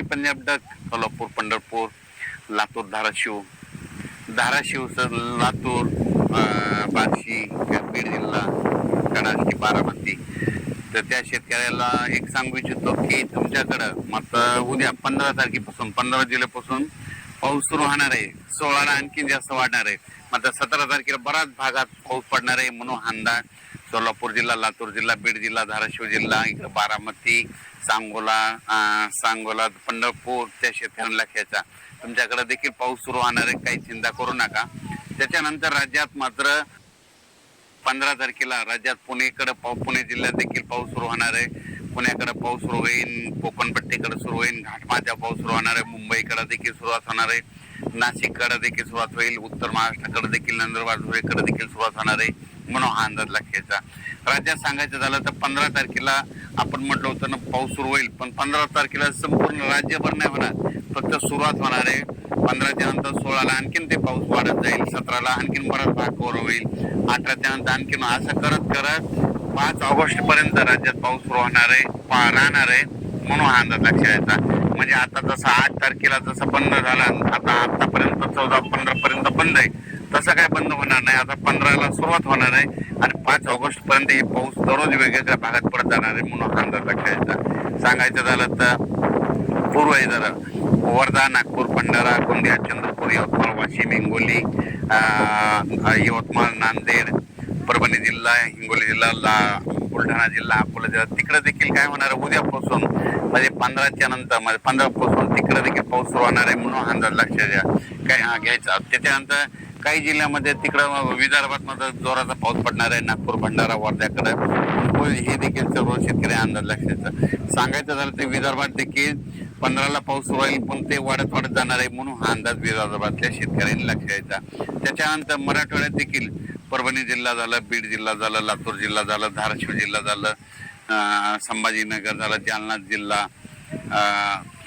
Punjab duck, Solapur, Pandharpur, Latur, Dharashiv, Latur, Barshi, Beed जिल्हा, कडाची, बारामती. तर त्या शेतकऱ्याला एक सांगू इच्छितो की तुमच्याकडं मात्र उद्या 15 तारखेपासून 15 जुलैपासून पाऊस सुरू होणार आहे. 16ला आणखी जास्त वाढणार आहे. मात्र 17 तारखेला बऱ्याच भागात पाऊस पडणार आहे म्हणून अंदाज सोलापूर जिल्हा, लातूर जिल्हा, बीड जिल्हा, धाराशिव जिल्हा, इकडे बारामती, सांगोला, पंढरपूर त्या शेतकऱ्यांना लक्षाचा तुमच्याकडे देखील पाऊस सुरू होणार आहे. काही चिंता करू नका. त्याच्यानंतर राज्यात मात्र 15 तारखेला राज्यात पुणे जिल्ह्यात देखील पाऊस सुरू होणार आहे. पुण्याकडे पाऊस सुरू होईल, कोकणपट्टीकडे सुरू होईल, घाटमाळचा पाऊस सुरू होणार आहे, मुंबईकडे देखील सुरुवात होणार आहे, नाशिककडे देखील सुरुवात होईल, उत्तर महाराष्ट्राकडे देखील, नंदुरबार धुळेकडे देखील सुरुवात होणार आहे म्हणून हा अंदाज लक्षाचा. राज्यात सांगायचं झालं तर 15 तारखेला आपण म्हटलं होतं ना पाऊस सुरू होईल, पण 15 तारखेला संपूर्ण राज्यभर नाही होणार, फक्त सुरुवात होणार आहे. 15च्या नंतर 16ला आणखीन ते पाऊस वाढत जाईल, 17ला आणखीन बराच भाग कव्हर होईल, 18च्या नंतर आणखीन असं करत 5 ऑगस्ट पर्यंत राज्यात पाऊस सुरू होणार आहे, राहणार आहे म्हणून हा अंदाज लक्षात. म्हणजे आता जसं 8 तारखेला जसं बंद झाला, आतापर्यंत 14-15 पर्यंत बंद आहे, तसं काय बंद होणार नाही. आता 15ला सुरुवात होणार आहे आणि 5 ऑगस्ट पर्यंत हे पाऊस दररोज वेगवेगळ्या भागात पडत जाणार आहे म्हणून हा अंदाज लक्षात. सांगायचं झालं तर पूर्व जरा वर्धा, नागपूर, भंडारा, गोंदिया, चंद्रपूर, यवतमाळ, वाशिम, हिंगोली, यवतमाळ, नांदेड, परभणी जिल्हा, हिंगोली जिल्हा, बुलढाणा जिल्हा, अकोला जिल्हा, तिकडे देखील काय होणार आहे उद्यापासून म्हणजे 15च्या नंतर म्हणजे 15 पासून तिकडे देखील पाऊस सुरू होणार आहे म्हणून अंदाज लक्षात घ्यायचा. त्याच्यानंतर काही जिल्ह्यामध्ये तिकडं विदर्भात मध्ये जोराचा पाऊस पडणार आहे, नागपूर, भंडारा, वर्ध्याकडे हे देखील सर्व शेतकरी अंदाज लक्षात. सांगायचं झालं तर विदर्भात देखील 15ला पाऊस सुरू होईल, पण ते वाढत जाणार आहे म्हणून हा अंदाज विदर्भातल्या शेतकऱ्यांनी लक्षात. त्याच्यानंतर मराठवाड्यात देखील परभणी जिल्हा झालं, बीड जिल्हा झालं, लातूर जिल्हा झालं, धाराशिव जिल्हा झालं, संभाजीनगर झालं, जालना जिल्हा,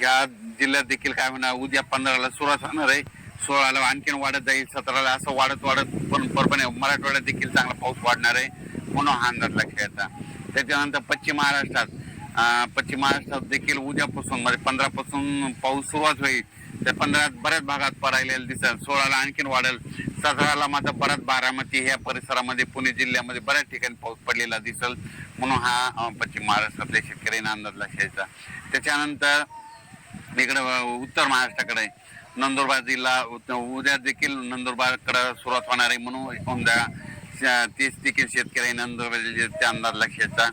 या जिल्ह्यात देखील काय होणार उद्या 15ला सुरुवात होणार आहे, 16ला आणखीन वाढत जाईल, 17ला असं वाढत पण परभणी मराठवाड्यात देखील चांगला पाऊस वाढणार आहे म्हणून हा अंदाज लक्षात. त्याच्यानंतर पश्चिम महाराष्ट्रात देखील उद्यापासून म्हणजे 15 पासून पाऊस सुरुवात होईल. त्या 15 बऱ्याच भागात पडायला दिसेल, 16ला आणखीन वाढेल, 17ला मात्र बऱ्याच बारामती ह्या परिसरामध्ये पुणे जिल्ह्यामध्ये बऱ्याच ठिकाणी पाऊस पडलेला दिसेल म्हणून हा पश्चिम महाराष्ट्रातल्या शेतकऱ्यांना अंदाज लक्षाचा. त्याच्यानंतर इकडे उत्तर महाराष्ट्राकडे नंदुरबार जिल्हा उद्या देखील नंदुरबारकडे सुरुवात होणार आहे म्हणून तेच देखील शेतकरी नंदुरबार जिल्ह्याचा अंदाज लक्षाचा.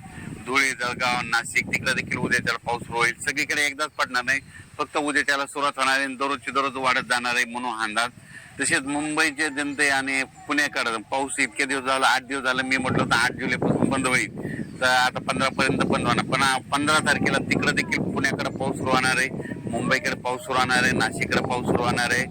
धुळे, जळगाव, नाशिक तिकडे देखील उद्याच्याला पाऊस सुरू होईल. सगळीकडे एकदाच पडणार नाही, फक्त उद्याच्याला सुरुवात होणार आहे, दररोज वाढत जाणार आहे म्हणून अंदाज. तसेच मुंबईचे जनते आणि पुण्याकडे पाऊस इतके दिवस झाला, 8 दिवस झालं, मी म्हटलं होतं 8 जुलैपासून बंद होईल, तर आता 15 पर्यंत बंद होणार, पण 15 तारखेला तिकडे देखील पुण्याकडे पाऊस सुरू होणार आहे, मुंबईकडे पाऊस सुरू होणार आहे, नाशिककडे पाऊस सुरू होणार आहे,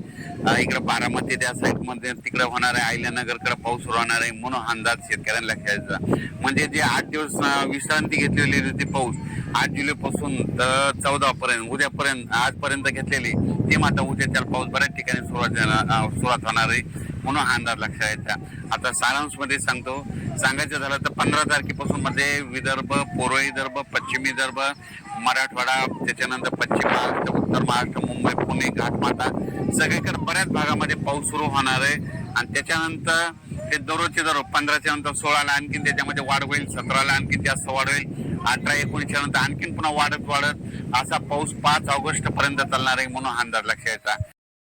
इकडे बारामती त्या साईड मध्ये तिकडे होणार आहे, अहिल्यानगरकडे पाऊस सुरू होणार आहे म्हणून अंदाज शेतकऱ्यांना लक्षात. म्हणजे जे 8 दिवस विश्रांती घेतलेली होती पाऊस 8 जुलैपासून तर 14 पर्यंत उद्यापर्यंत आजपर्यंत घेतलेली ती मात्र उद्याच्या पाऊस बऱ्याच ठिकाणी सुरुवात होणार आहे म्हणून हा अंदाज लक्षात. आता सारांश मध्ये सांगायचं झालं तर 15 तारखेपासून मध्ये विदर्भ, पूर्व विदर्भ, पश्चिम विदर्भ, मराठवाडा, त्याच्यानंतर पश्चिम महाराष्ट्र, उत्तर महाराष्ट्र, मुंबई, पुणे, घाटमाता सगळीकडे बऱ्याच भागामध्ये पाऊस सुरू होणार आहे. आणि त्याच्यानंतर ते दररोजचे 15च्या नंतर 16ला आणखीन त्याच्यामध्ये वाढ होईल, 17ला आणखीन जास्त वाढ होईल, 18-19च्या नंतर आणखीन पुन्हा वाढत असा पाऊस 5 ऑगस्ट पर्यंत चालणार आहे म्हणून अंदाज लक्षात.